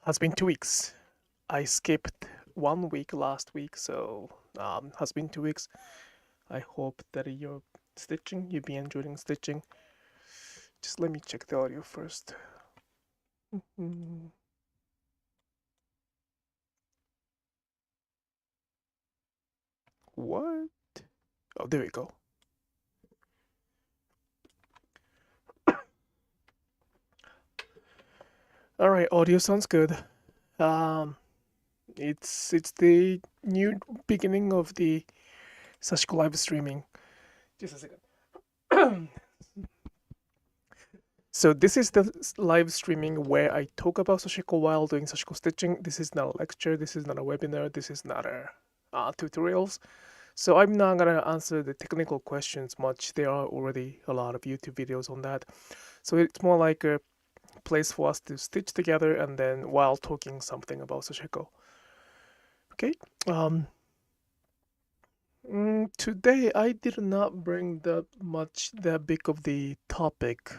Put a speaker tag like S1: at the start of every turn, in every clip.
S1: Has been 2 weeks. I skipped 1 week last week, so has been 2 weeks. I hope that you've been enjoying stitching. Just let me check the audio first. What? Oh, there we go. All right, audio sounds good. It's the new beginning of the Sashiko Live Streaming. Just a second. So this is the live streaming where I talk about Sashiko while doing Sashiko stitching. This is not a lecture. This is not a webinar. This is not a tutorials. So I'm not gonna answer the technical questions much. There are already a lot of YouTube videos on that. So it's more like a place for us to stitch together and then while talking something about Sashiko. Okay. Today I did not bring that big of the topic.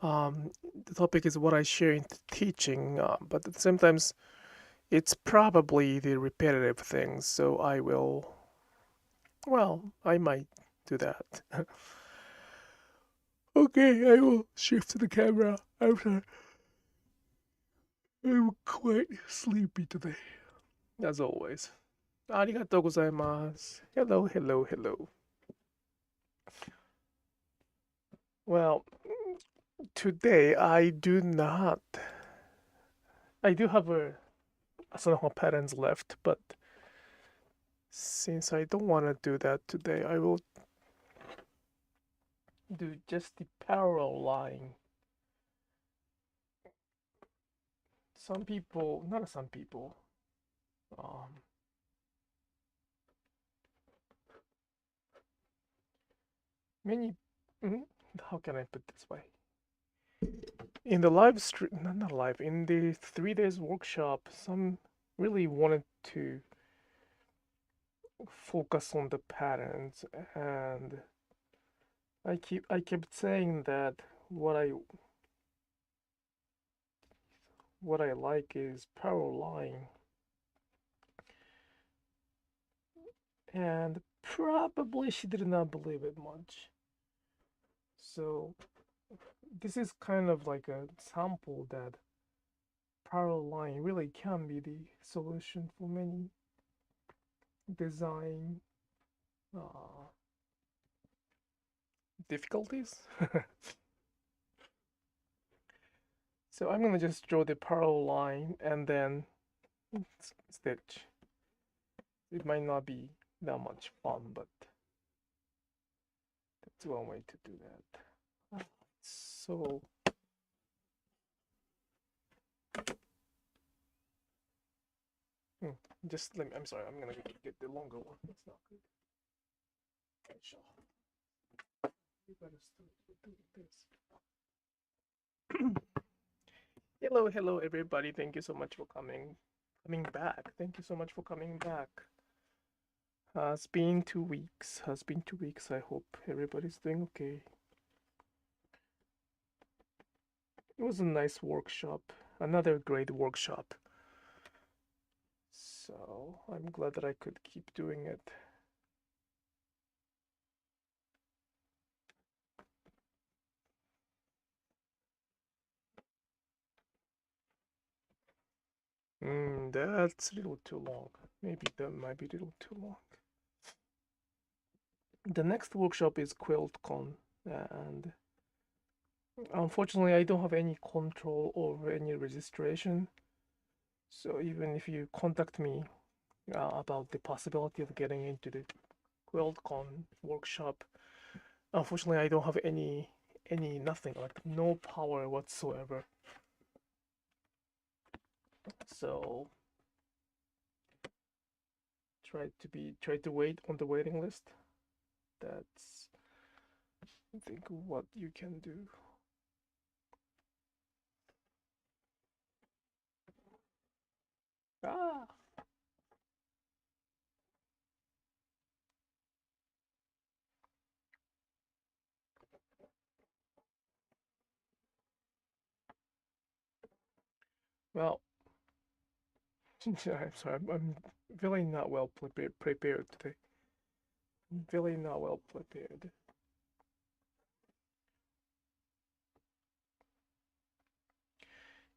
S1: The topic is what I share in teaching, but sometimes it's probably the repetitive things. So I will. Well, I might do that. Okay, I will shift the camera after. I'm quite sleepy today, as always. ありがとうございます. Hello, hello, hello. Well, today I do have some patterns left, but since I don't want to do that today, I will do just the parallel line. Not some people, many, how can I put this way? In the live stream, not live, in the 3 days workshop, some really wanted to focus on the patterns, and I kept saying that what I like is parallel line, and probably she did not believe it much. So this is kind of like a sample that parallel line really can be the solution for many design difficulties. So I'm gonna just draw the parallel line and then stitch. It might not be that much fun, but that's one way to do that. So just let me. I'm sorry. I'm gonna get the longer one. That's not good. You better start doing this. Hello, hello, everybody. Thank you so much for coming back. Thank you so much for coming back. It's been 2 weeks. I hope everybody's doing okay. It was a nice workshop. Another great workshop. So I'm glad that I could keep doing it. That's a little too long. Maybe that might be a little too long. The next workshop is QuiltCon, and unfortunately I don't have any control over any registration. So even if you contact me about the possibility of getting into the QuiltCon workshop, unfortunately I don't have any nothing, like no power whatsoever. So try to wait on the waiting list. That's, I think, what you can do. Ah. Well, I'm sorry. I'm really not well prepared today. Really not well prepared.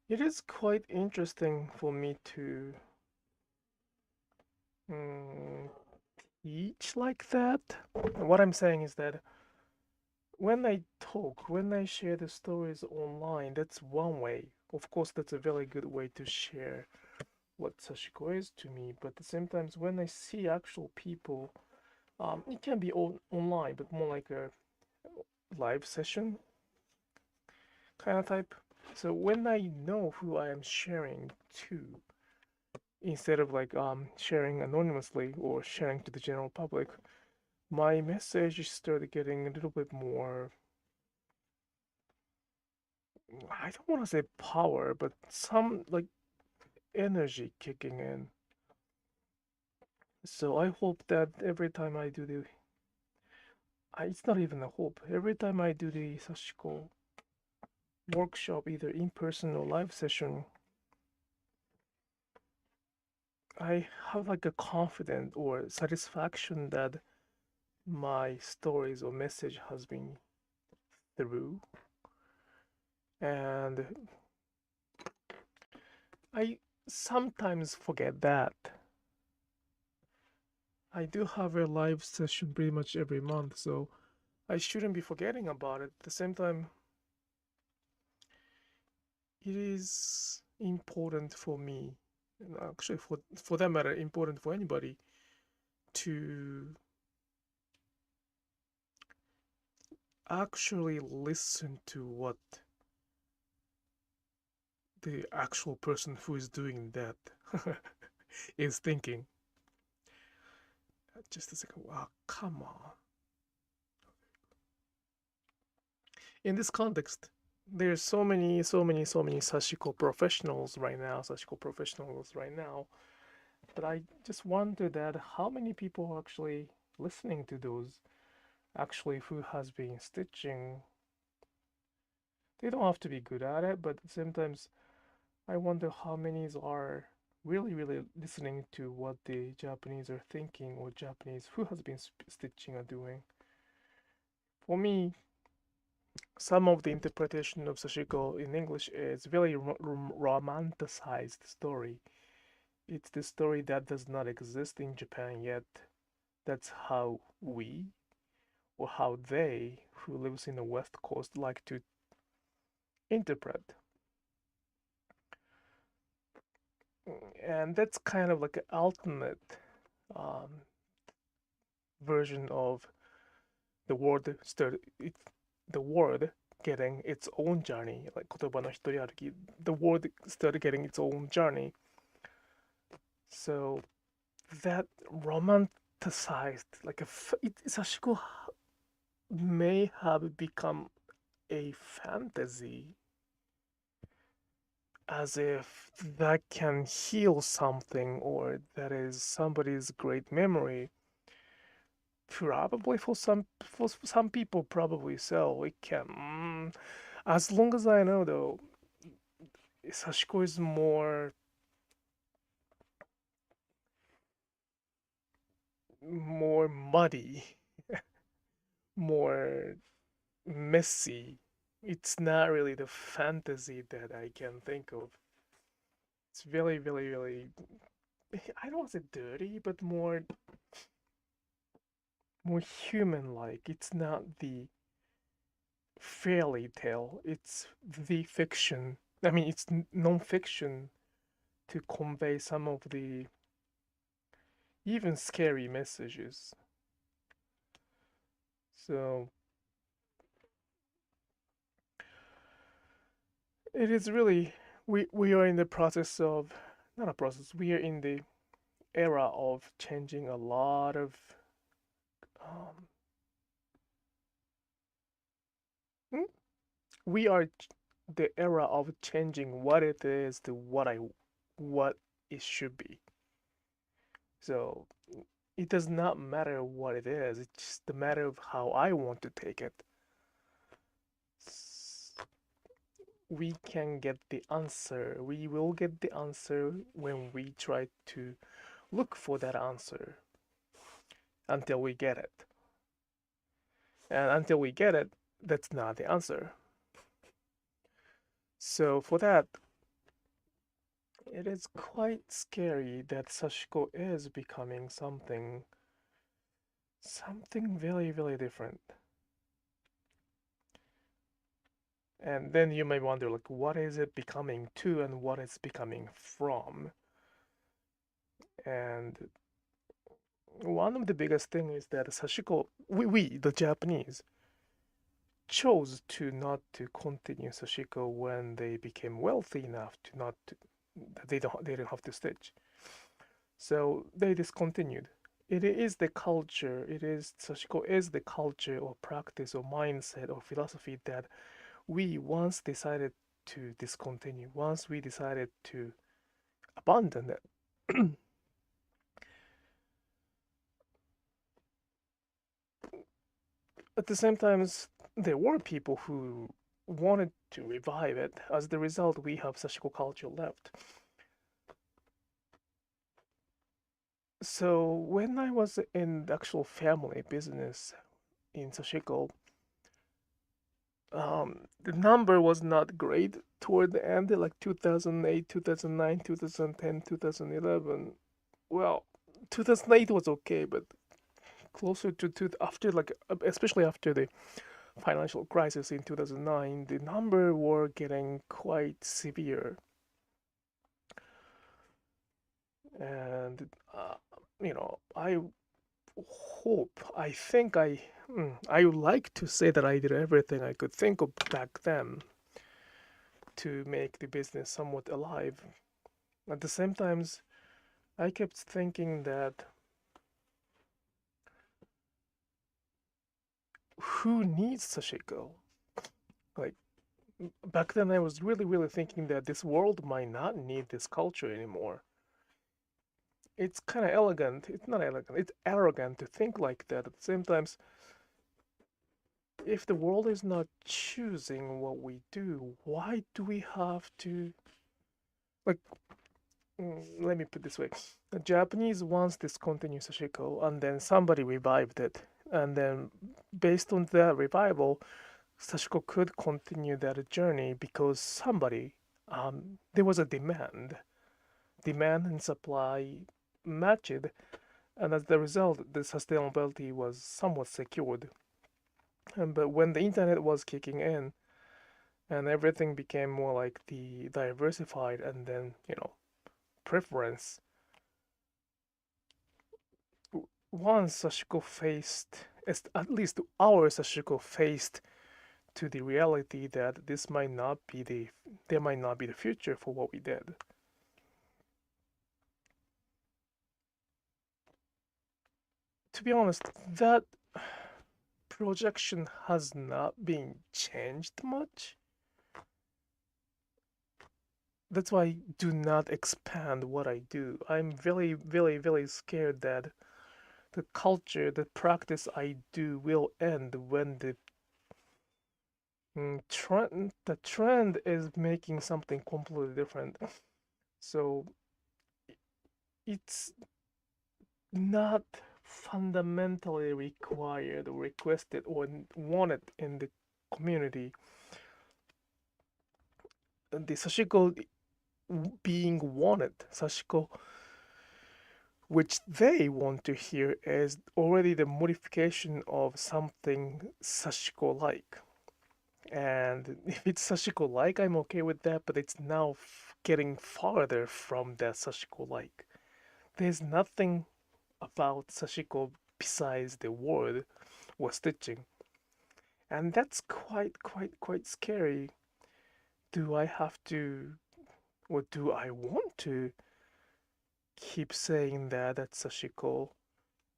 S1: It is quite interesting for me to teach like that. What I'm saying is that when I talk, when I share the stories online, that's one way. Of course, that's a very good way to share what Sashiko is to me. But at the same time, when I see actual people, it can be online, but more like a live session kind of type. So when I know who I am sharing to, instead of like sharing anonymously or sharing to the general public, my message started getting a little bit more, I don't want to say power, but some like energy kicking in. So I hope that every time I do it's not even a hope. Every time I do the Sashiko workshop, either in person or live session, I have like a confidence or satisfaction that my stories or message has been through. And I sometimes forget that. I do have a live session pretty much every month, so I shouldn't be forgetting about it. At the same time, it is important for me, and actually for that matter, important for anybody to actually listen to what the actual person who is doing that is thinking. Just a second. Wow, come on. In this context, there's so many Sashiko professionals right now, but I just wonder that how many people are actually listening to those actually who has been stitching. They don't have to be good at it, but sometimes I wonder how many are really listening to what the Japanese are thinking or Japanese who has been stitching are doing. For me, some of the interpretation of Sashiko in English is very romanticized story. It's the story that does not exist in Japan yet. That's how we or how they who lives in the West Coast like to interpret. And that's kind of like an ultimate um, version of the word the word getting its own journey, like 言葉の一人歩き, the word started getting its own journey. So that romanticized, like Sashiko may have become a fantasy, as if that can heal something or that is somebody's great memory. Probably for some people, probably so. It can. As long as I know, though, Sashiko is more muddy, more messy. It's not really the fantasy that I can think of. It's really. I don't want to say dirty, but more human-like. It's not the fairy tale. It's the fiction. I mean, it's non-fiction to convey some of the even scary messages. So it is really we are in the process of not a process. We are in the era of changing a lot of um, hmm? we are the era of changing what it is to what it should be. So it does not matter what it is. It's just the matter of how I want to take it. we can get the answer. We will get the answer when we try to look for that answer until we get it. And until we get it, that's not the answer. So for that, it is quite scary that Sashiko is becoming something very, very different. And then you may wonder, like, what is it becoming to and what it's becoming from? And one of the biggest thing is that Sashiko, we the Japanese, chose to not to continue Sashiko when they became wealthy enough to not to, they didn't have to stitch. So they discontinued. It is the culture, it is Sashiko is the culture or practice or mindset or philosophy that we once decided to discontinue, once we decided to abandon it. At the same time, there were people who wanted to revive it. As the result, we have Sashiko culture left. So when I was in the actual family business in Sashiko, the number was not great toward the end, like 2008, 2009, 2010, 2011. Well, 2008 was okay, but closer to after, like, especially after the financial crisis in 2009, the number were getting quite severe. And I I would like to say that I did everything I could think of back then to make the business somewhat alive. At the same times, I kept thinking that who needs Sashiko? Like, back then I was really thinking that this world might not need this culture anymore. It's kind of elegant. It's not elegant. It's arrogant to think like that. At the same time, if the world is not choosing what we do, why do we have to, like, let me put it this way. The Japanese once discontinued Sashiko and then somebody revived it. And then based on that revival, Sashiko could continue that journey because somebody, there was a demand. Demand and supply matched, and as the result, the sustainability was somewhat secured. But when the internet was kicking in and everything became more like the diversified and then, preference, once Sashiko faced, at least our Sashiko faced to the reality that there might not be the future for what we did. To be honest, that projection has not been changed much. That's why I do not expand what I do. I'm very scared that the culture, the practice I do will end when the trend is making something completely different. So it's not fundamentally required or requested or wanted in the community. The Sashiko being wanted, Sashiko which they want to hear is already the modification of something Sashiko like. And if it's Sashiko like, I'm okay with that, but it's now getting farther from that Sashiko like. There's nothing about Sashiko besides the word or stitching. And that's quite scary. Do I have to, or do I want to keep saying that that's Sashiko,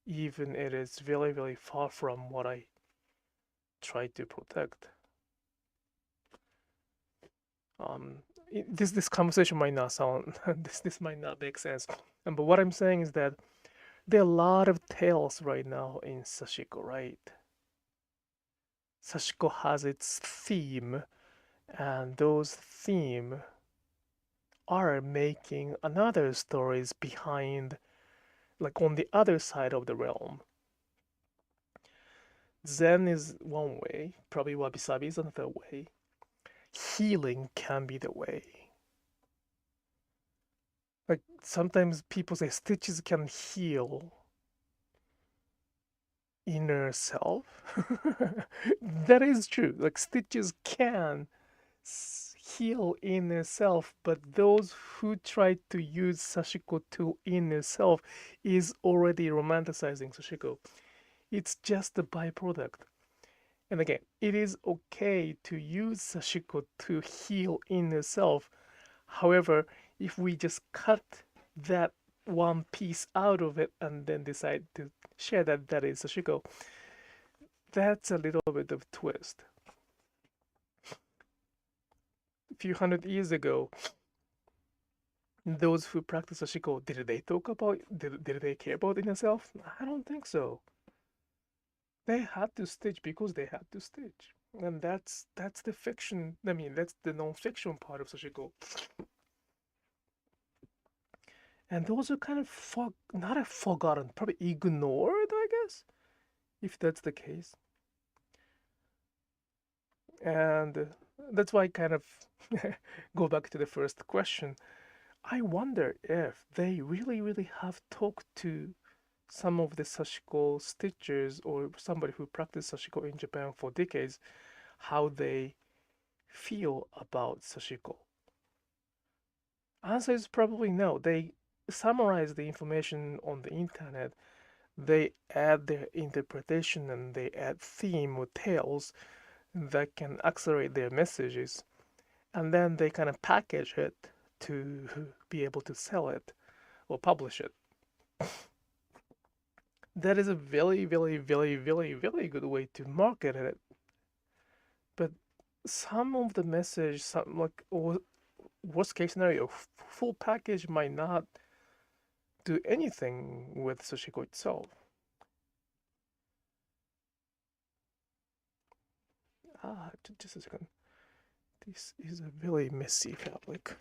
S1: even it is very far from what I try to protect? This conversation might not sound this might not make sense, but what I'm saying is that there are a lot of tales right now in Sashiko, right? Sashiko has its theme, and those themes are making another stories behind, like on the other side of the realm. Zen is one way, probably wabi-sabi is another way. Healing can be the way. Like sometimes people say stitches can heal inner self. That is true. Like stitches can heal inner self, but those who try to use Sashiko to inner self is already romanticizing Sashiko. It's just a byproduct. And again, it is okay to use Sashiko to heal inner self. However, if we just cut that one piece out of it and then decide to share that is Sashiko, that's a little bit of twist. A few hundred years ago, those who practice Sashiko, did they care about inner self? I don't think so. They had to stitch because they had to stitch. And that's the fiction, that's the non-fiction part of Sashiko. And those are kind of not forgotten, probably ignored, I guess, if that's the case. And that's why I kind of go back to the first question. I wonder if they really have talked to some of the Sashiko stitchers or somebody who practiced Sashiko in Japan for decades, how they feel about Sashiko. Answer is probably no. They summarize the information on the internet, they add their interpretation and they add theme or tales that can accelerate their messages, and then they kind of package it to be able to sell it or publish it. That is a very good way to market it. But some of the message, or worst case scenario, full package might not do anything with Sashiko itself. Just a second. This is a really messy fabric.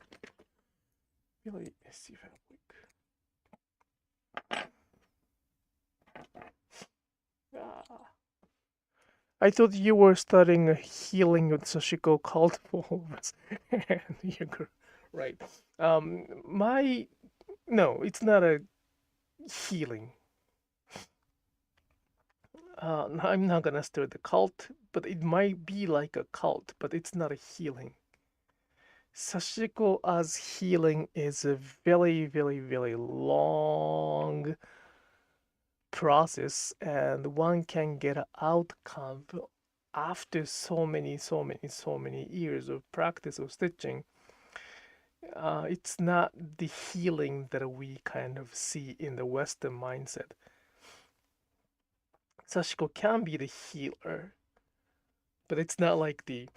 S1: Really messy fabric. I thought you were studying healing with Sashiko cult followers. You're right. No, it's not a healing. I'm not gonna start the cult, but it might be like a cult, but it's not a healing. Sashiko as healing is a very long process, and one can get an outcome after so many years of practice of stitching. It's not the healing that we kind of see in the Western mindset. Sashiko can be the healer, but it's not like the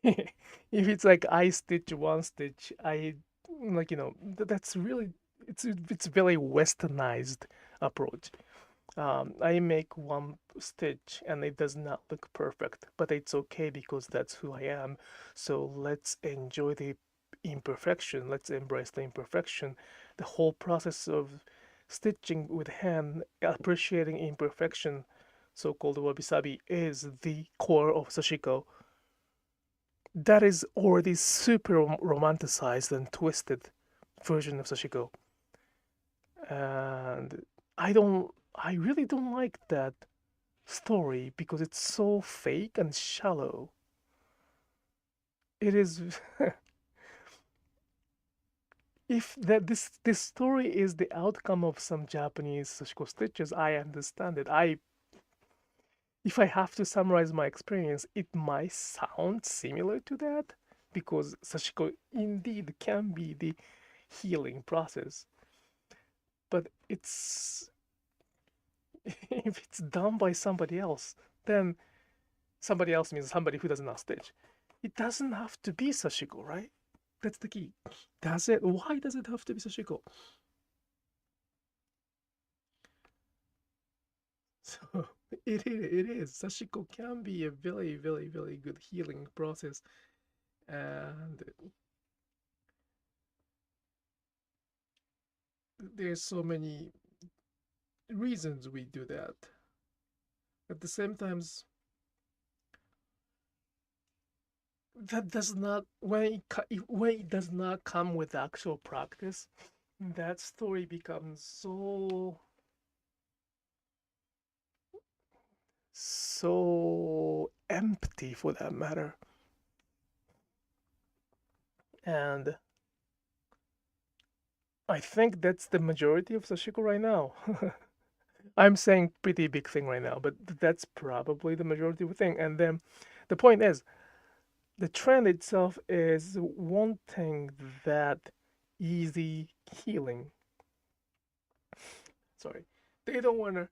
S1: if it's like I stitch one stitch, that's really it's very westernized approach. I make one stitch and it does not look perfect, but it's okay because that's who I am. So let's enjoy the imperfection. Let's embrace the imperfection. The whole process of stitching with hand, appreciating imperfection, so-called wabi-sabi, is the core of Sashiko. That is already super romanticized and twisted version of Sashiko. And I really don't like that story because it's so fake and shallow. It is if this story is the outcome of some Japanese Sashiko stitches, I understand it. If I have to summarize my experience, it might sound similar to that because Sashiko indeed can be the healing process. But if it's done by somebody else, then somebody else means somebody who does not stitch. It doesn't have to be Sashiko, right? That's the key. Does it? Why does it have to be Sashiko? So It is. Sashiko can be a very, very, very good healing process. And there's so many reasons we do that. At the same time, that does not when it does not come with actual practice, that story becomes so empty for that matter. And I think that's the majority of Sashiko right now. I'm saying pretty big thing right now, but that's probably the majority of the thing. And then the point is, the trend itself is wanting that easy healing. Sorry. They don't want to.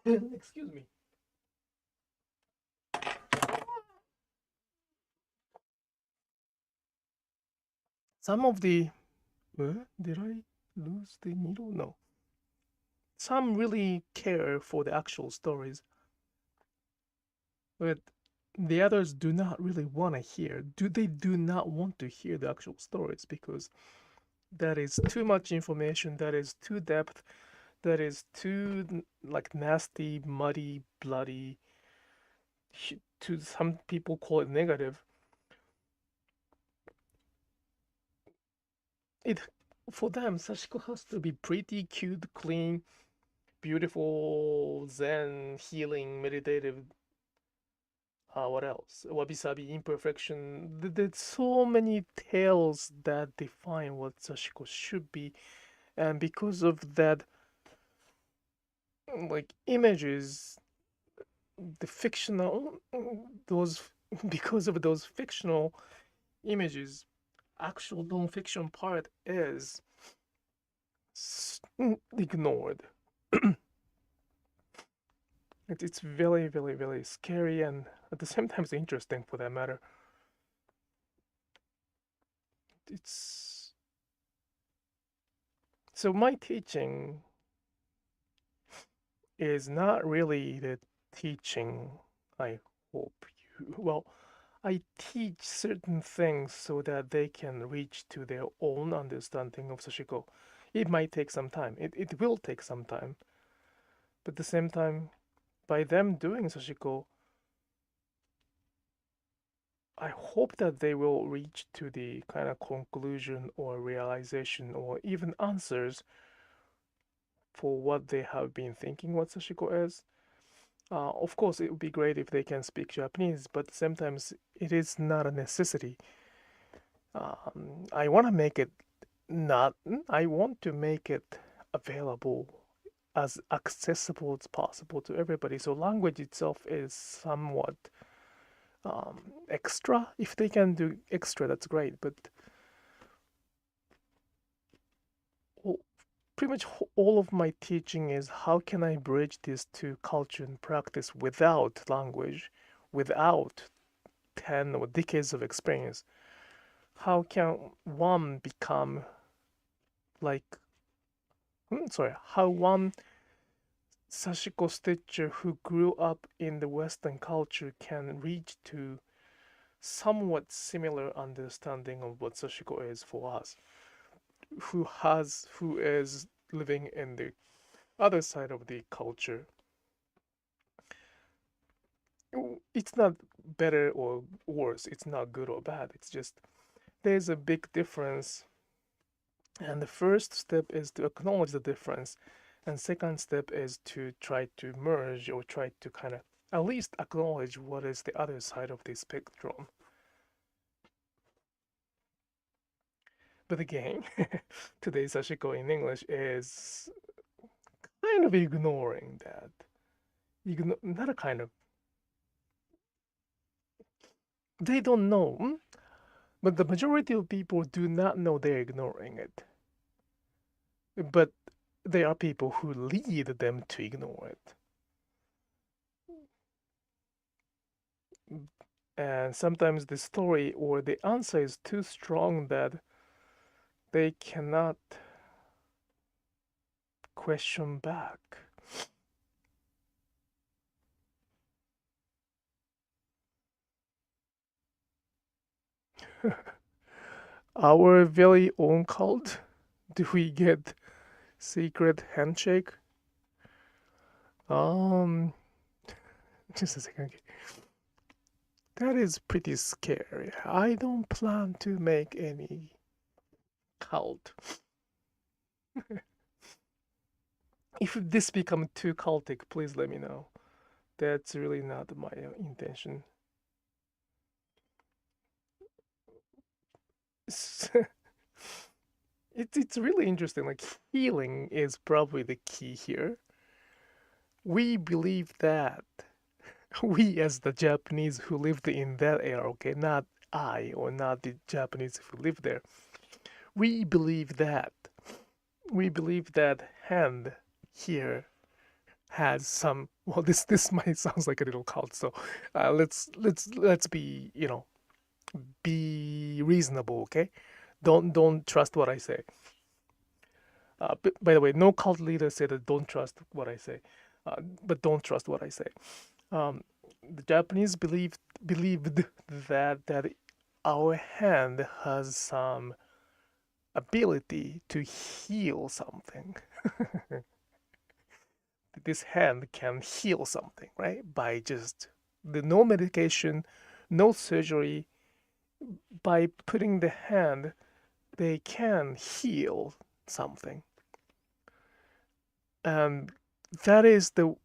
S1: Excuse me. Some of the. Did I lose the needle? No. Some really care for the actual stories, but the others do not really want to hear. They do not want to hear the actual stories because that is too much information, that is too depth, that is too like nasty, muddy, bloody. To some people call it negative. It for them, Sashiko has to be pretty cute, clean, beautiful, zen, healing, meditative. What else? Wabi sabi, imperfection. There's so many tales that define what Sashiko should be, and because of that, like images, the fictional, those because of those fictional images, actual non-fiction part is ignored. It's very, very, very scary and at the same time it's interesting for that matter. It's so my teaching is not really the teaching I hope you well I teach certain things so that they can reach to their own understanding of Sashiko. It might take some time. It will take some time. But at the same time, by them doing Sashiko, I hope that they will reach to the kind of conclusion or realization or even answers for what they have been thinking what Sashiko is. Of course, it would be great if they can speak Japanese, but sometimes it is not a necessity. I want to make it not. I want to make it available as accessible as possible to everybody. So language itself is somewhat extra. If they can do extra, that's great. But pretty much all of my teaching is how can I bridge this to culture and practice without language, without 10 or decades of experience. How can one become like, how one Sashiko stitcher who grew up in the Western culture can reach to somewhat similar understanding of what Sashiko is for us, who is living in the other side of the culture. It's not better or worse, it's not good or bad, it's just there's a big difference. And the first step is to acknowledge the difference. And second step is to try to merge or try to kind of at least acknowledge what is the other side of the spectrum. But again, today's Sashiko in English is kind of ignoring that. Not a kind of. They don't know. But the majority of people do not know they're ignoring it. But there are people who lead them to ignore it. And sometimes the story or the answer is too strong that they cannot question back. Our very own cult? Do we get secret handshake? Um, just a second. Okay. That is pretty scary. I don't plan to make any cult. If this becomes too cultic, please let me know. That's really not my intention. It's really interesting. Like healing is probably the key here. We believe that we as the Japanese who lived in that era, okay, not I or not the Japanese who lived there. We believe that hand here has some. Well, this might sounds like a little cult, so let's be be reasonable, okay? Don't trust what I say. By the way, no cult leader said that don't trust what I say, but don't trust what I say. The Japanese believed that our hand has some ability to heal something. This hand can heal something, right? By just no medication, no surgery. By putting the hand, they can heal something. And that is the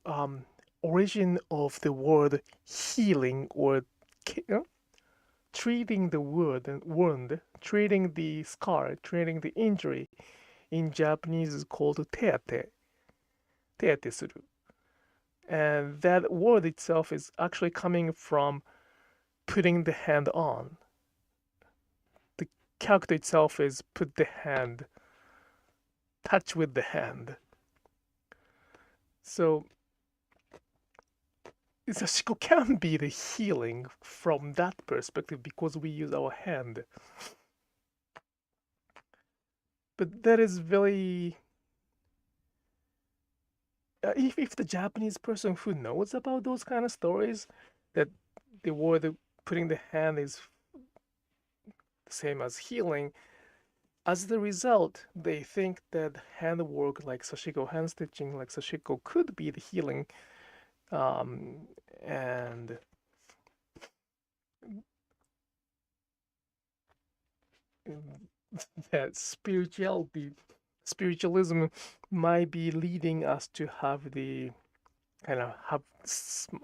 S1: origin of the word healing, or treating the wound, treating the scar, treating the injury. In Japanese is called teate, teate suru. And that word itself is actually coming from putting the hand on. The character itself is put the hand, touch with the hand. So Sashiko can be the healing from that perspective because we use our hand. But that is very... if the Japanese person who knows about those kind of stories, that the word putting the hand is the same as healing, as the result, they think that handwork like Sashiko hand stitching, like Sashiko, could be the healing, and that spiritualism might be leading us to have the kind of have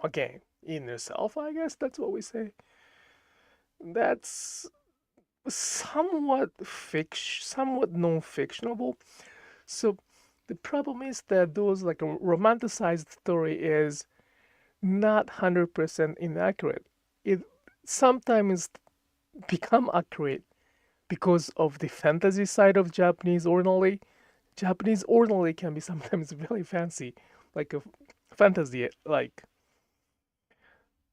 S1: again inner self. I guess that's what we say. That's somewhat somewhat non-fictionable. So the problem is that those like a romanticized story is not 100% inaccurate. It sometimes become accurate because of the fantasy side of Japanese ordinary. Japanese ordinary can be sometimes very fancy, like a fantasy like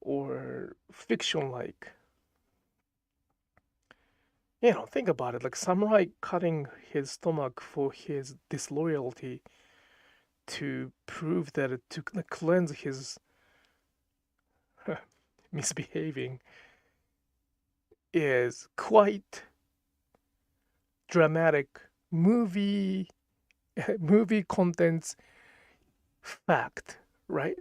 S1: or fiction like. Think about it, like samurai cutting his stomach for his disloyalty to prove that to cleanse his misbehaving is quite dramatic movie contents fact, right?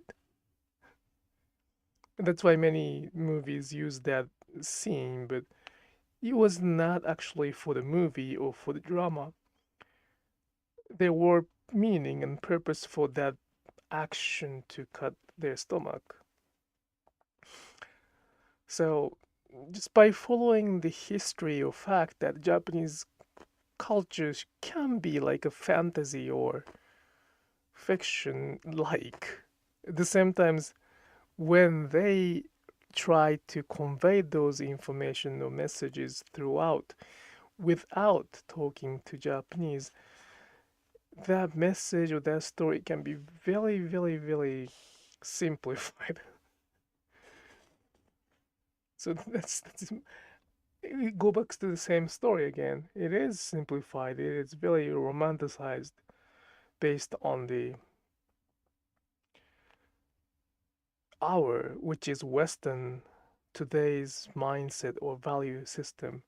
S1: That's why many movies use that scene, but it was not actually for the movie or for the drama. There were meaning and purpose for that action to cut their stomach. So just by following the history or fact that Japanese cultures can be like a fantasy or fiction like, at the same times when they try to convey those information or messages throughout without talking to Japanese, that message or that story can be very, very, very simplified. So that's we go back to the same story again. It is simplified. It is very romanticized, based on the which is Western today's mindset or value system.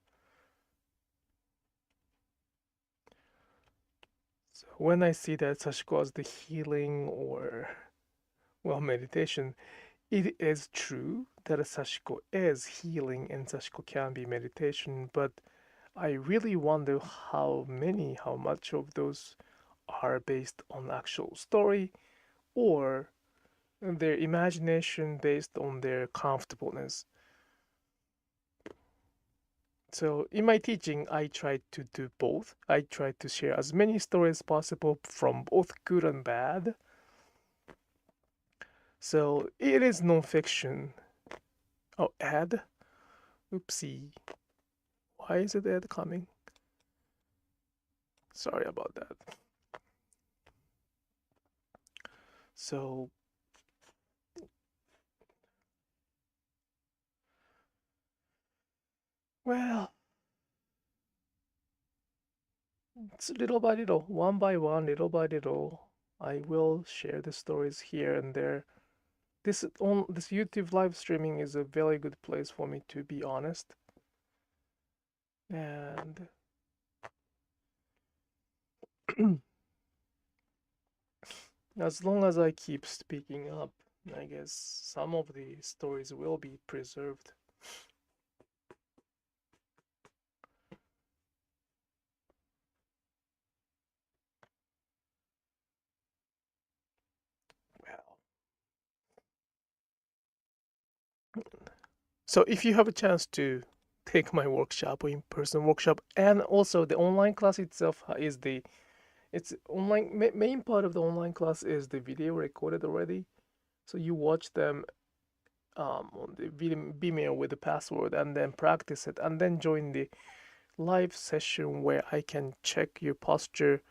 S1: when I see that Sashiko as the healing or, well, meditation, it is true that a Sashiko is healing and Sashiko can be meditation, but I really wonder how much of those are based on actual story or their imagination based on their comfortableness. So in my teaching, I try to do both. I try to share as many stories as possible from both good and bad. So it is non-fiction. Oh, ad? Oopsie. Why is it ad coming? Sorry about that. So well, it's little by little, one by one, little by little. I will share the stories here and there. This YouTube live streaming is a very good place for me to be honest. And as long as I keep speaking up, I guess some of the stories will be preserved. Well, so if you have a chance to take my workshop or in-person workshop, and also the online class itself is it's online. Main part of the online class is the video recorded already, so you watch them on the Vimeo with the password and then practice it and then join the live session where I can check your posture,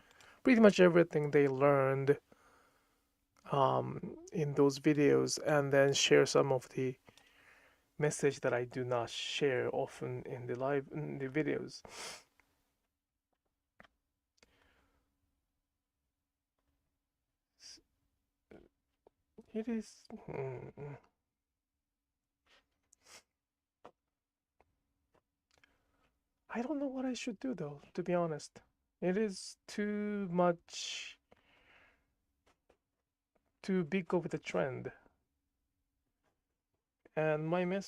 S1: pretty much everything they learned in those videos, and then share some of the message that I do not share often in the videos. It is. I don't know what I should do though, to be honest. It is too much, too big of the trend. And the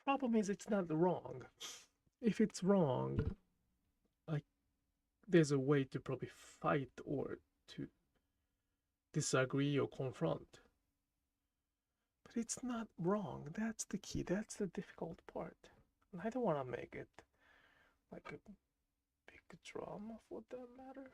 S1: problem is it's not wrong. If it's wrong, there's a way to probably fight or to disagree or confront. But it's not wrong. That's the key. That's the difficult part. And I don't want to make it like a big drama for that matter.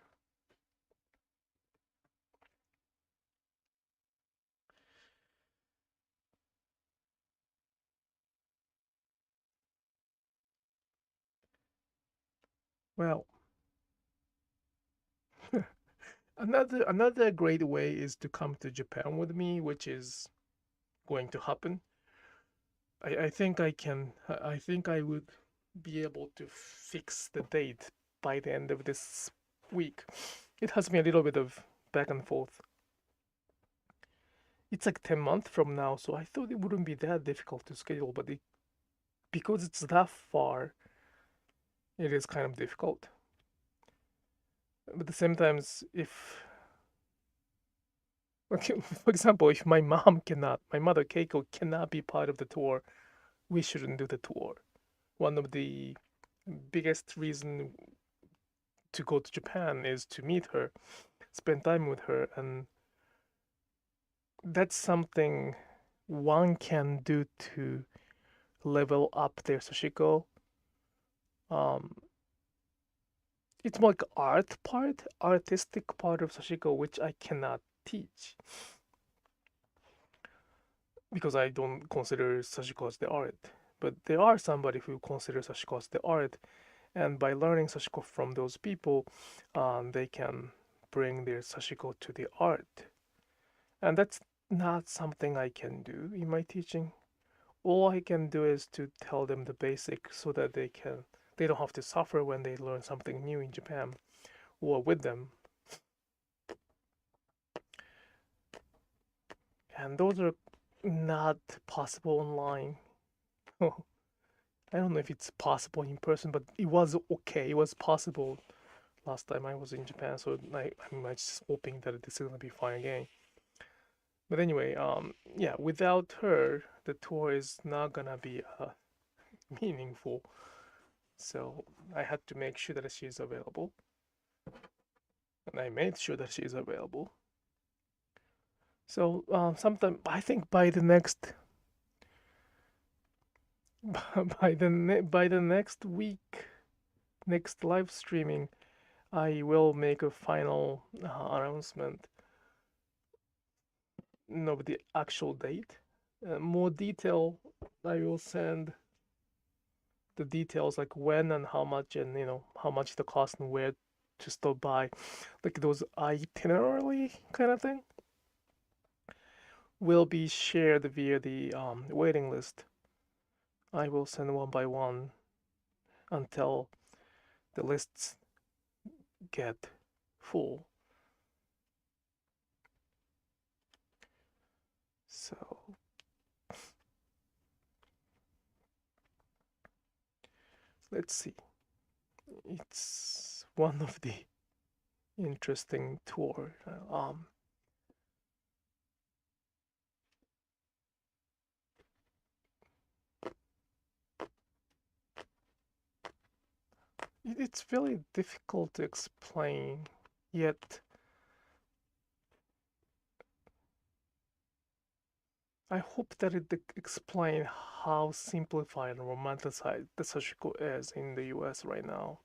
S1: Well, another great way is to come to Japan with me, which is going to happen. I think I can. I think I would be able to fix the date by the end of this week. It has been a little bit of back and forth. It's like 10 months from now, so I thought it wouldn't be that difficult to schedule, but because it's that far, it is kind of difficult. But at the same time, if, okay, for example, if my mother Keiko cannot be part of the tour, we shouldn't do the tour. One of the biggest reason to go to Japan is to meet her, spend time with her, and that's something one can do to level up their Sashiko. It's more like artistic part of Sashiko, which I cannot teach because I don't consider Sashiko as the art. But there are somebody who considers Sashiko as the art, and by learning Sashiko from those people, they can bring their Sashiko to the art. And that's not something I can do in my teaching. All I can do is to tell them the basics so that they don't have to suffer when they learn something new in Japan or with them. And those are not possible online. I don't know if it's possible in person, but it was okay. It was possible last time I was in Japan, so I'm just hoping that this is gonna be fine again. But anyway, yeah, without her, the tour is not gonna be meaningful. So I had to make sure that she's available, and I made sure that she's available. So sometime I think by the next by the next week, next live streaming, I will make a final announcement. No, the actual date. More detail, I will send the details like when and how much, and how much the cost and where to stop by, like those itinerary kind of thing, will be shared via the waiting list. I will send one by one until the lists get full. So let's see. It's one of the interesting tour. It's very difficult to explain, yet I hope that it explains how simplified and romanticized the Sashiko is in the US right now.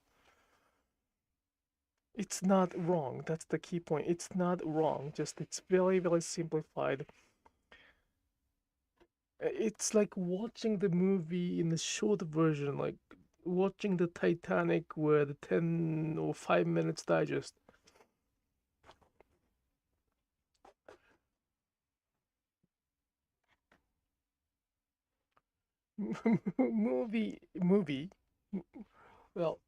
S1: It's not wrong. That's the key point. It's not wrong. Just it's very, very simplified. It's like watching the movie in the short version, like watching the Titanic where the 10 or 5 minutes digest. movie. Well,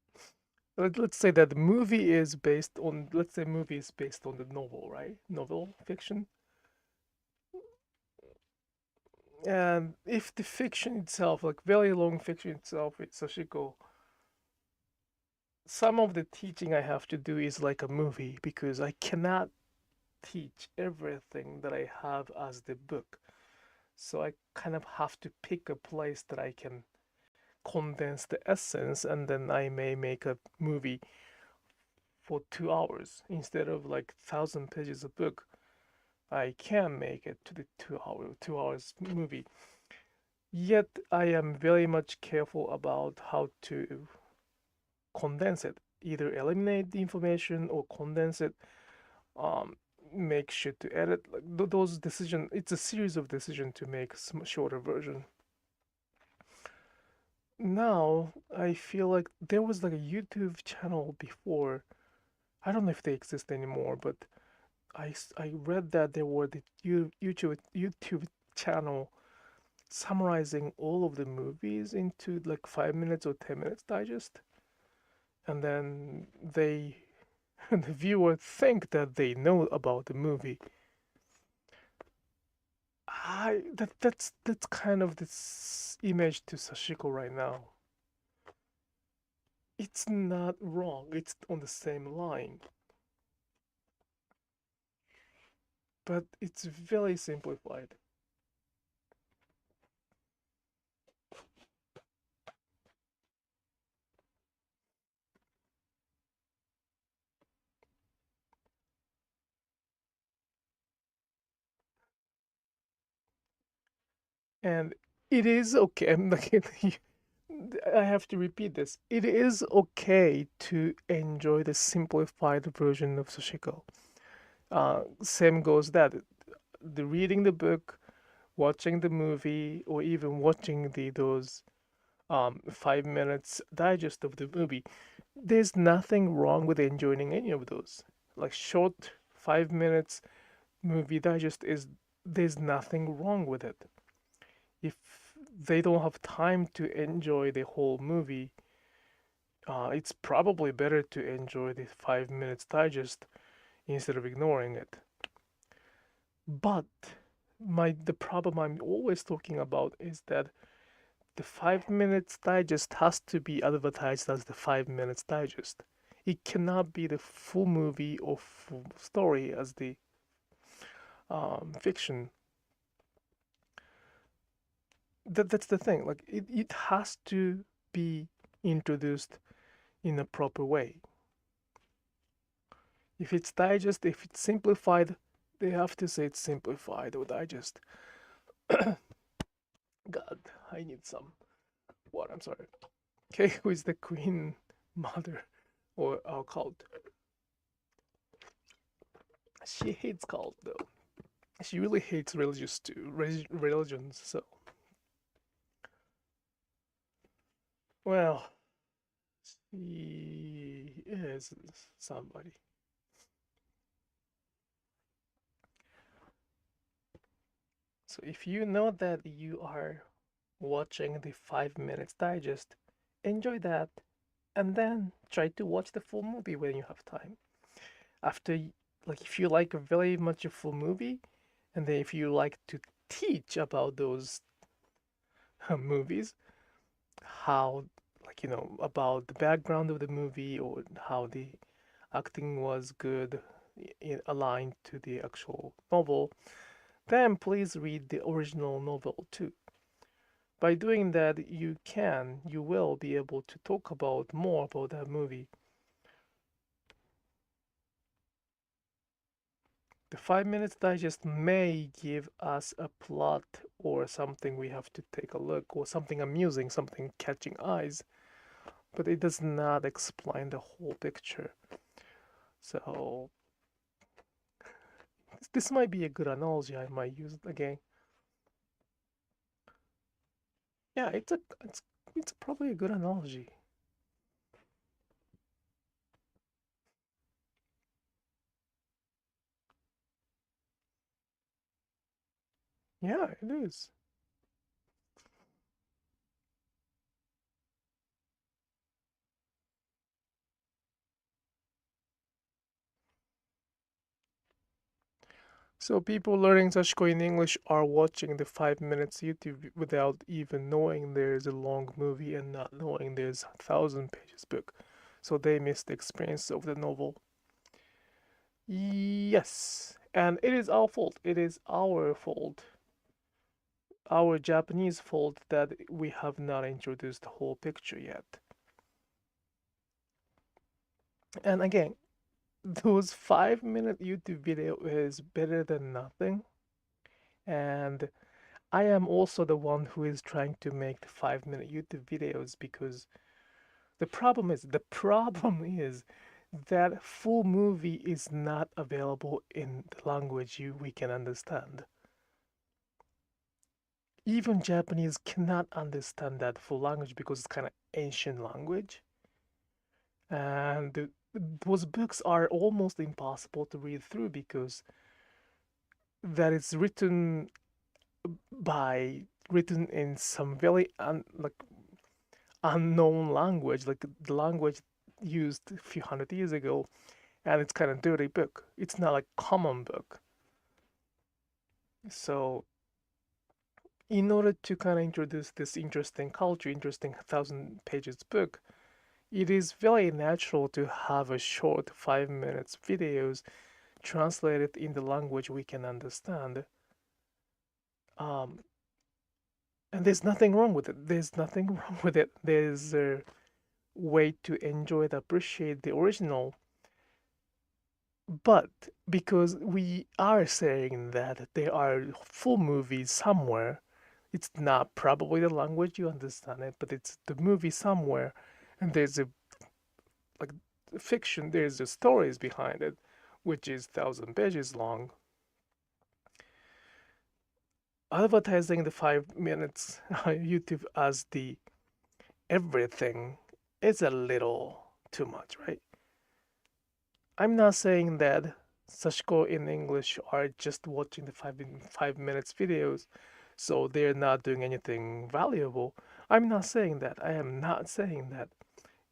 S1: let's say that the movie is based on, let's say movie is based on the novel, right? Novel fiction. And if the fiction itself, like very long fiction itself, it's Sashiko, some of the teaching I have to do is like a movie because I cannot teach everything that I have as the book. So I kind of have to pick a place that I can condense the essence, and then I may make a movie for 2 hours instead of like 1,000 pages of book. I can make it to the 2 hours movie. Yet I am very much careful about how to condense it, either eliminate the information or condense it. Make sure to edit, like those decisions. It's a series of decisions to make a shorter version. Now I feel like there was like a YouTube channel before. I don't know if they exist anymore, but I read that there were the YouTube channel summarizing all of the movies into like 5 minutes or 10 minutes digest, and then the viewer think that they know about the movie. That's kind of this image to Sashiko right now. It's not wrong. It's on the same line, but it's very simplified. And it is okay. I'm like, I have to repeat this. It is okay to enjoy the simplified version of Sashiko. Same goes that the reading the book, watching the movie, or even watching those 5 minutes digest of the movie. There's nothing wrong with enjoying any of those. Like short 5 minutes movie digest is there's nothing wrong with it. If they don't have time to enjoy the whole movie, it's probably better to enjoy the 5 minutes digest instead of ignoring it. But the problem I'm always talking about is that the 5 minutes digest has to be advertised as the 5 minutes digest. It cannot be the full movie or full story as the fiction. That's the thing. Like it has to be introduced in a proper way. If it's digest, if it's simplified, they have to say it's simplified or digest. God, I need some water. I'm sorry. Okay, who is the queen mother or our cult? She hates cult though. She really hates religious too, religions. So, well, she is somebody. So if you know that you are watching the 5 minutes digest, enjoy that, and then try to watch the full movie when you have time. After, like, if you like very much a full movie, and then if you like to teach about those movies, how, like, about the background of the movie or how the acting was good, aligned to the actual novel, then please read the original novel too. By doing that, you will be able to talk about more about that movie. The 5 minutes digest may give us a plot or something we have to take a look, or something amusing, something catching eyes, but it does not explain the whole picture. So this might be a good analogy I might use again. Yeah, it's probably a good analogy. Yeah, it is. So people learning Sashiko in English are watching the 5 minutes YouTube without even knowing there's a long movie and not knowing there's 1,000 pages book. So they miss the experience of the novel. Yes, and it is our fault. It is our fault. Our Japanese fault that we have not introduced the whole picture yet. And again, those 5 minute YouTube video is better than nothing. And I am also the one who is trying to make the 5 minute YouTube videos because the problem is that full movie is not available in the language we can understand. Even Japanese cannot understand that full language because it's kind of ancient language. And those books are almost impossible to read through because that is written in some very unknown language, like the language used a few hundred years ago, and it's kind of dirty book. It's not a common book. So in order to kind of introduce this interesting culture, interesting 1,000 pages book, it is very natural to have a short 5 minutes videos translated in the language we can understand. Um, and there's nothing wrong with it. There's nothing wrong with it. There's a way to enjoy and appreciate the original. But because we are saying that there are full movies somewhere, it's not probably the language you understand it, but it's the movie somewhere, and there's a like fiction, there's the stories behind it, which is 1,000 pages long. Advertising the 5 minutes YouTube as the everything is a little too much, right? I'm not saying that Sashiko in English are just watching the 5 minutes videos, so they're not doing anything valuable. I'm not saying that. I am not saying that.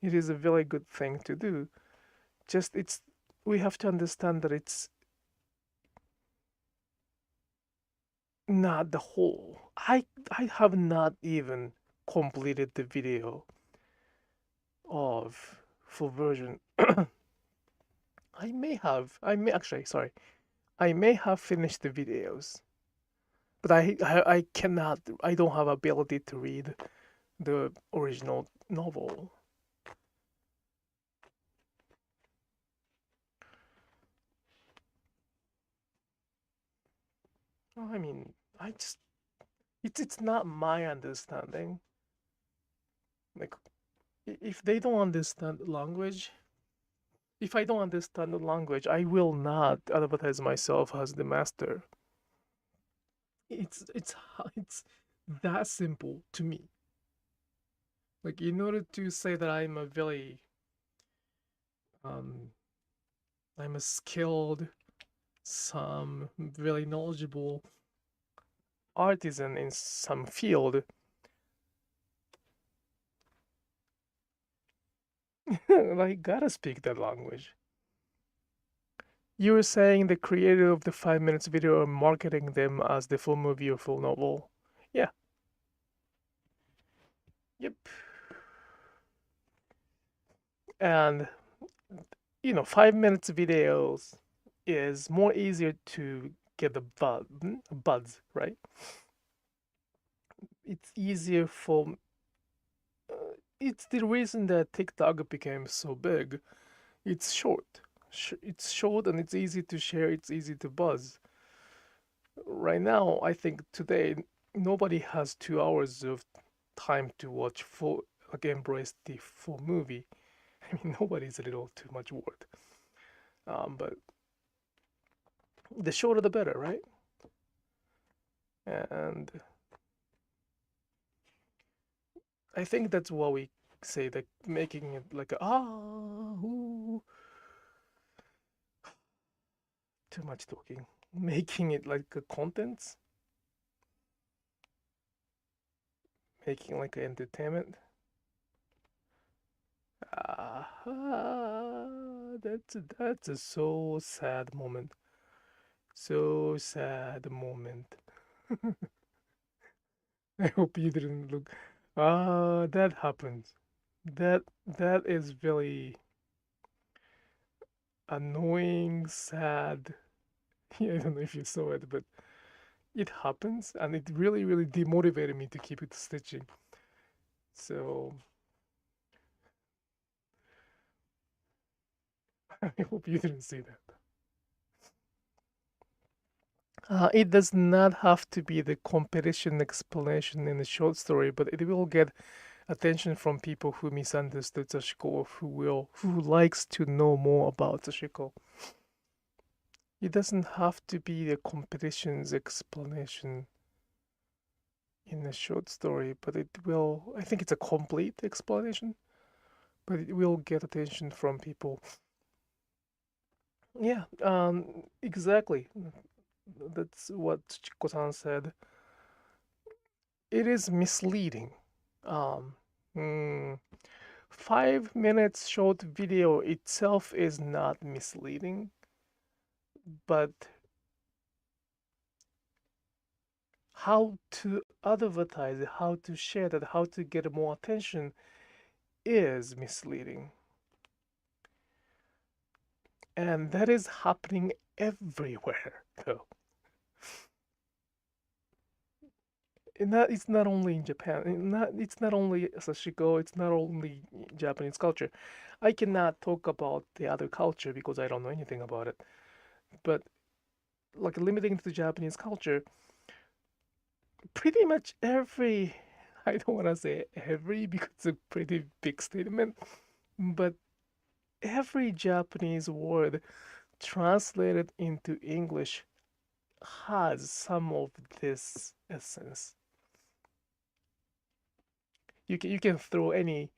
S1: It is a very good thing to do. Just we have to understand that it's not the whole. I have not even completed the video of full version I may have. I may have finished the videos, but I cannot. I don't have ability to read the original novel. I mean, I just it's not my understanding. Like, if they don't understand the language, if I don't understand the language, I will not advertise myself as the master. It's that simple to me. Like, in order to say that um I'm a skilled, some really knowledgeable artisan in some field, I gotta speak that language. You were saying the creator of the 5 minutes video are marketing them as the full movie or full novel. Yeah. Yep. And 5 minutes videos is more easier to get the buzz, right? It's easier for it's the reason that TikTok became so big. It's short. It's short and it's easy to share, it's easy to buzz. Right now, I think today nobody has 2 hours of time to watch full, like, embrace the full movie. I mean, nobody's a little too much word. But the shorter the better, right? And I think that's what we say, that making it like ooh, too much talking. Making it like a content, making like an entertainment. That's a so sad moment. So sad moment. I hope you didn't look. That happens. That is really annoying, sad. Yeah, I don't know if you saw it, but it happens, and it really, really demotivated me to keep it stitching. So I hope you didn't see that. It does not have to be the competition explanation in the short story, but it will get attention from people who misunderstood Sashiko, or who likes to know more about Sashiko. It doesn't have to be the competition's explanation in a short story, but it will. I think it's a complete explanation, but it will get attention from people. Yeah, exactly. That's what Chiko-san said. It is misleading. Um, mm, 5 minutes short video itself is not misleading, but how to advertise it, how to share that, how to get more attention is misleading. And that is happening everywhere, though. It's not only in Japan. It's not only Sashiko. It's not only Japanese culture. I cannot talk about the other culture because I don't know anything about it. But like, limiting to Japanese culture, pretty much every, I don't want to say every because it's a pretty big statement, but every Japanese word translated into English has some of this essence. You can throw any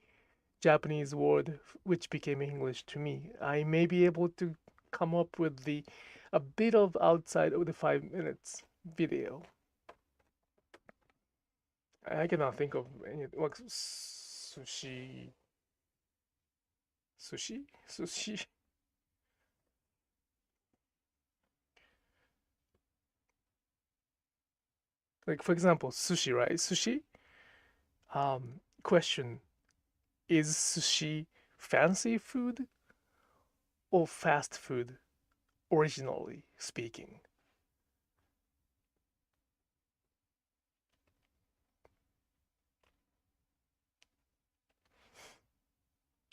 S1: Japanese word which became English to me. I may be able to come up with a bit of outside of the 5 minutes video. I cannot think of any, like, sushi. Like, for example, sushi, right? Sushi. Question: is sushi fancy food? of fast food, originally speaking?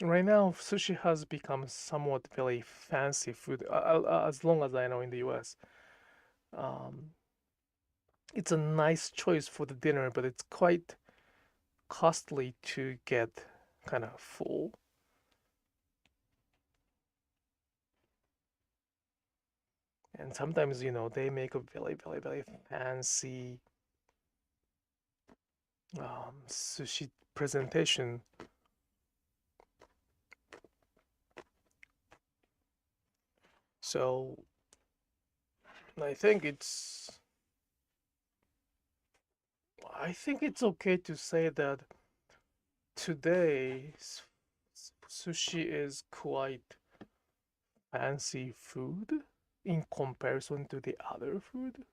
S1: Right now, sushi has become somewhat very fancy food, as long as I know in the US. Um, it's a nice choice for the dinner, but it's quite costly to get kind of full. And sometimes, they make a very, very, very fancy sushi presentation. So I think it's I think it's okay to say that today sushi is quite fancy food in comparison to the other food.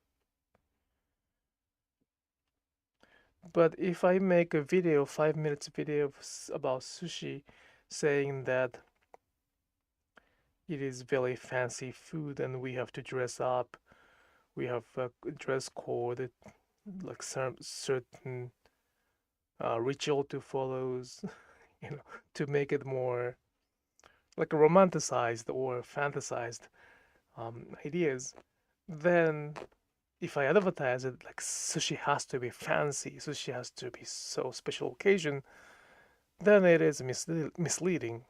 S1: But if I make a video, 5 minutes video about sushi, saying that it is very fancy food and we have to dress up, we have a dress code, like certain ritual to follow, to make it more like romanticized or fantasized ideas, then if I advertise it like sushi has to be fancy, sushi has to be so special occasion, then it is misleading.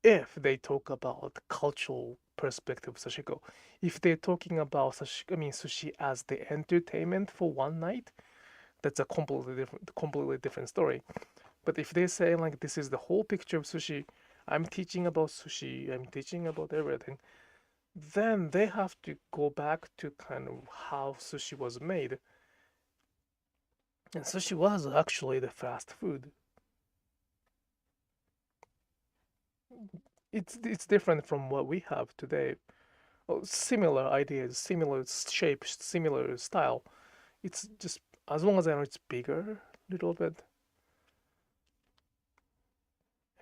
S1: If they talk about cultural perspective of sashiko, if they're talking about sushi as the entertainment for one night, that's a completely different story. But if they say like this is the whole picture of sushi, I'm teaching about sushi, I'm teaching about everything, then they have to go back to kind of how sushi was made. And sushi was actually the fast food. It's different from what we have today. Well, similar ideas, similar shape, similar style. It's just as long as I know it's bigger a little bit.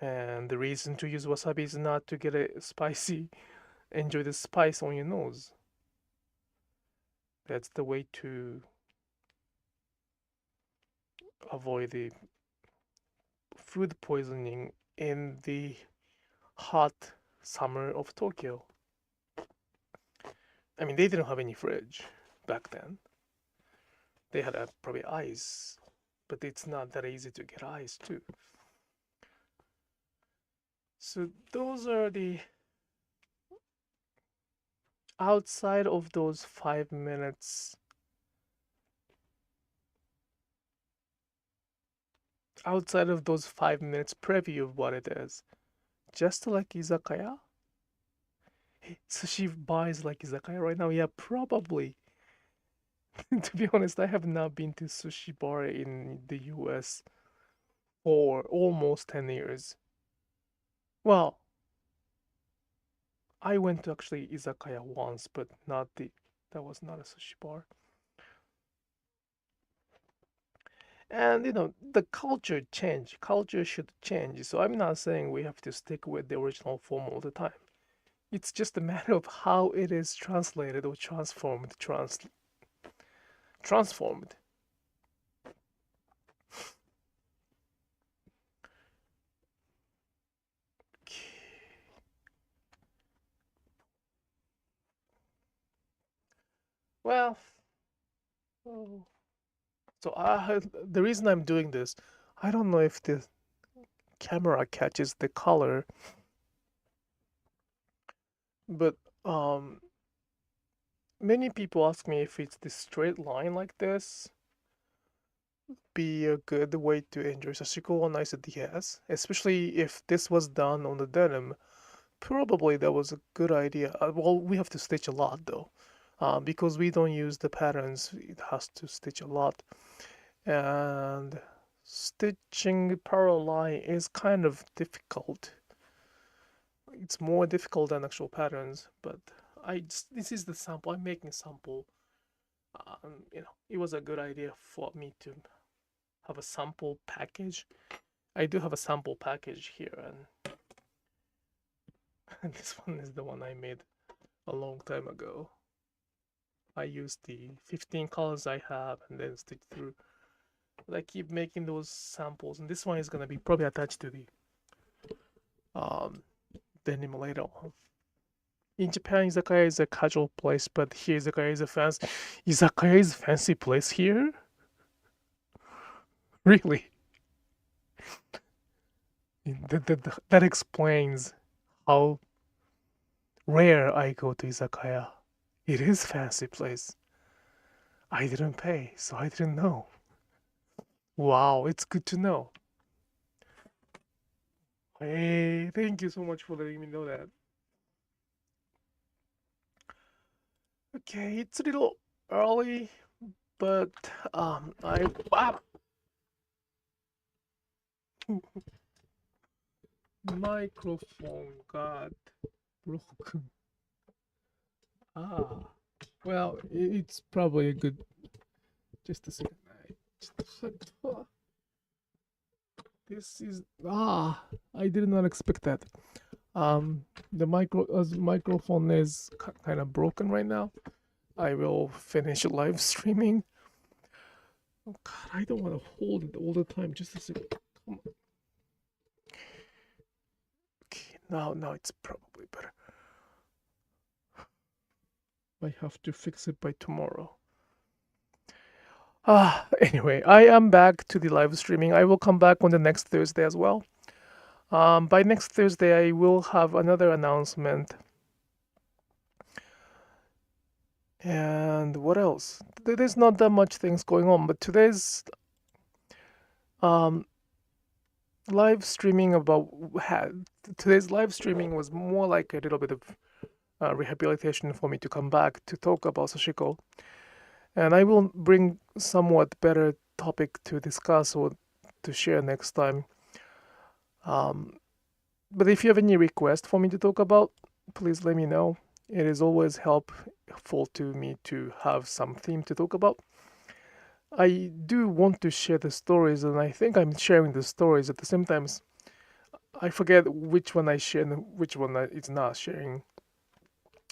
S1: And the reason to use wasabi is not to get it spicy, enjoy the spice on your nose. That's the way to avoid the food poisoning in the hot summer of Tokyo. I mean, they didn't have any fridge back then. They had probably ice, but it's not that easy to get ice too. So those are the outside of those 5 minutes. Outside of those 5 minutes preview of what it is, just like izakaya. Hey, sushi buys like izakaya right now. Yeah, probably. To be honest, I have not been to sushi bar in the US for almost 10 years. Well, I went to actually izakaya once, but that was not a sushi bar. And the culture should change. So I'm not saying we have to stick with the original form all the time. It's just a matter of how it is translated or transformed. Transformed. Well, oh, so the reason I'm doing this, I don't know if the camera catches the color, but many people ask me if it's the straight line like this be a good way to enjoy Sashiko, and I said yes, especially if this was done on the denim. Probably that was a good idea. Well, we have to stitch a lot though, because we don't use the patterns. It has to stitch a lot, and stitching parallel line is kind of difficult. It's more difficult than actual patterns, but this is the sample. I'm making a sample. It was a good idea for me to have a sample package. I do have a sample package here, and And this one is the one I made a long time ago. I used the 15 colors I have and then stick through. But I keep making those samples, and this one is gonna be probably attached to the denim later on. In Japan, izakaya is a casual place, but here izakaya is a fancy. Izakaya is a fancy place here? Really? That explains how rare I go to izakaya. It is a fancy place. I didn't pay, so I didn't know. Wow, it's good to know. Hey, thank you so much for letting me know that. Okay, it's a little early, but microphone got broken. Well, it's probably a good. Just a second. This is I did not expect that. The microphone is kind of broken right now. I will finish live streaming. Oh God, I don't want to hold it all the time. Just a second. Come on. Okay, now it's probably better. I have to fix it by tomorrow. Anyway, I am back to the live streaming. I will come back on the next Thursday as well. By next Thursday, I will have another announcement. And what else? There's not that much things going on, but today's live streaming was more like a little bit of rehabilitation for me to come back to talk about Sashiko. And I will bring somewhat better topic to discuss or to share next time. But if you have any request for me to talk about, please let me know. It is always helpful to me to have some theme to talk about. I do want to share the stories, and I think I'm sharing the stories at the same time. I forget which one I share and which one it's not sharing.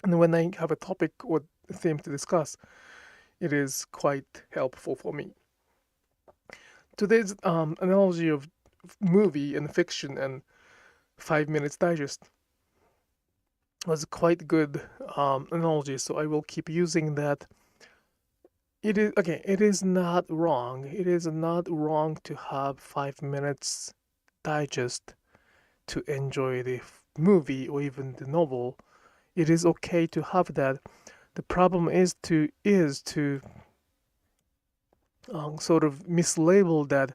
S1: And when I have a topic or theme to discuss, it is quite helpful for me. Today's analogy of movie and fiction and 5 minutes digest was quite good analogy, so I will keep using that. It is not wrong. It is not wrong to have 5 minutes digest to enjoy the movie or even the novel. It is okay to have that. The problem is to sort of mislabel that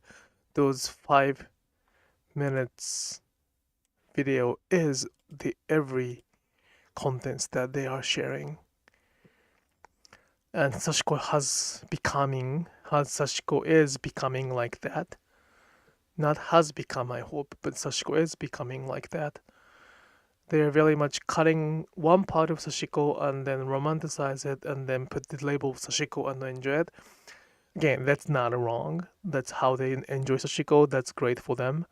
S1: those 5 minutes video is the every contents that they are sharing. And Sashiko is becoming like that. Not has become, I hope, but Sashiko is becoming like that. They're very much cutting one part of Sashiko and then romanticize it and then put the label Sashiko and enjoy it. Again, that's not wrong. That's how they enjoy Sashiko. That's great for them.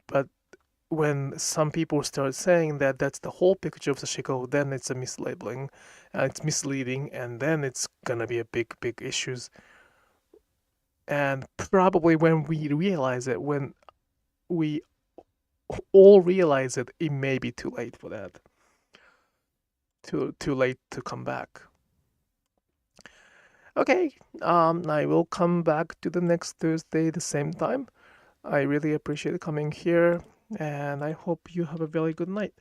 S1: But when some people start saying that that's the whole picture of Sashiko, then it's a mislabeling and it's misleading, and then it's gonna be a big issues. And probably when we realize it, when we all realize it, it may be too late for that. Too late to come back. Okay, I will come back to the next Thursday the same time. I really appreciate coming here, and I hope you have a very good night.